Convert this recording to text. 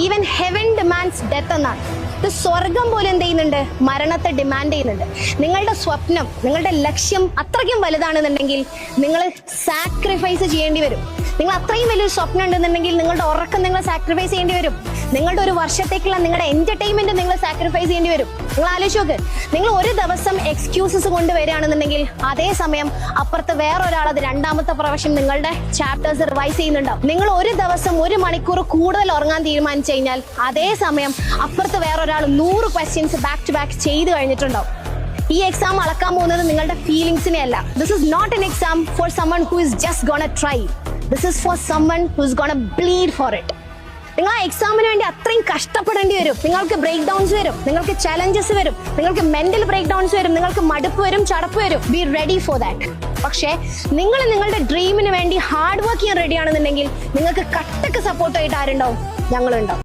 Even heaven demands death എന്നാണ്. ഇത് സ്വർഗം പോലും എന്ത് ചെയ്യുന്നുണ്ട്? മരണത്തെ ഡിമാൻഡ് ചെയ്യുന്നുണ്ട്. നിങ്ങളുടെ സ്വപ്നം, നിങ്ങളുടെ ലക്ഷ്യം അത്രയ്ക്കും വലുതാണെന്നുണ്ടെങ്കിൽ നിങ്ങൾ സാക്രിഫൈസ് ചെയ്യേണ്ടി വരും. നിങ്ങൾ അത്രയും വലിയൊരു സ്വപ്നം ഉണ്ടെന്നുണ്ടെങ്കിൽ നിങ്ങളുടെ ഉറക്കം നിങ്ങൾ സാക്രിഫൈസ് ചെയ്യേണ്ടി വരും. നിങ്ങളുടെ ഒരു വർഷത്തേക്കുള്ള നിങ്ങളുടെ എന്റർടൈൻമെന്റ് നിങ്ങൾ സാക്രിഫൈസ് ചെയ്യേണ്ടി വരും. നിങ്ങൾ ആലോചിച്ച് നോക്ക്, നിങ്ങൾ ഒരു ദിവസം എക്സ്ക്യൂസസ് കൊണ്ടുവരികയാണെന്നുണ്ടെങ്കിൽ അതേസമയം അപ്പുറത്ത് വേറൊരാൾ അത് രണ്ടാമത്തെ പ്രാവശ്യം നിങ്ങളുടെ ചാപ്റ്റേഴ്സ് റിവൈസ് ചെയ്യുന്നുണ്ടാവും. നിങ്ങൾ ഒരു ദിവസം 1 മണിക്കൂർ കൂടുതൽ ഉറങ്ങാൻ തീരുമാനിച്ചു കഴിഞ്ഞാൽ അതേസമയം അപ്പുറത്ത് വേറൊരാൾ 100 ക്വസ്റ്റ്യൻസ് ബാക്ക് ടു ബാക്ക് ചെയ്ത് കഴിഞ്ഞിട്ടുണ്ടാവും. ഈ എക്സാം അളക്കാൻ പോകുന്നത് നിങ്ങളുടെ ഫീലിംഗ്സിനെ അല്ല. This is not an exam for someone who is just gonna try. This is for someone who is gonna bleed for it. നിങ്ങൾ ആ എക്സാമിന് വേണ്ടി അത്രയും കഷ്ടപ്പെടേണ്ടി വരും. നിങ്ങൾക്ക് ബ്രേക്ക് ഡൗൺസ് വരും, നിങ്ങൾക്ക് ചലഞ്ചസ് വരും, നിങ്ങൾക്ക് മെന്റൽ ബ്രേക്ക് ഡൗൺസ് വരും, നിങ്ങൾക്ക് മടുപ്പ് വരും, ചടപ്പ് വരും. Be ready for that. പക്ഷേ നിങ്ങൾ നിങ്ങളുടെ ഡ്രീമിന് വേണ്ടി ഹാർഡ് വർക്ക് ചെയ്യാൻ റെഡി ആണെന്നുണ്ടെങ്കിൽ നിങ്ങൾക്ക് കട്ടക്ക് സപ്പോർട്ടായിട്ട് ആരുണ്ടാവും? ഞങ്ങളുണ്ടാവും.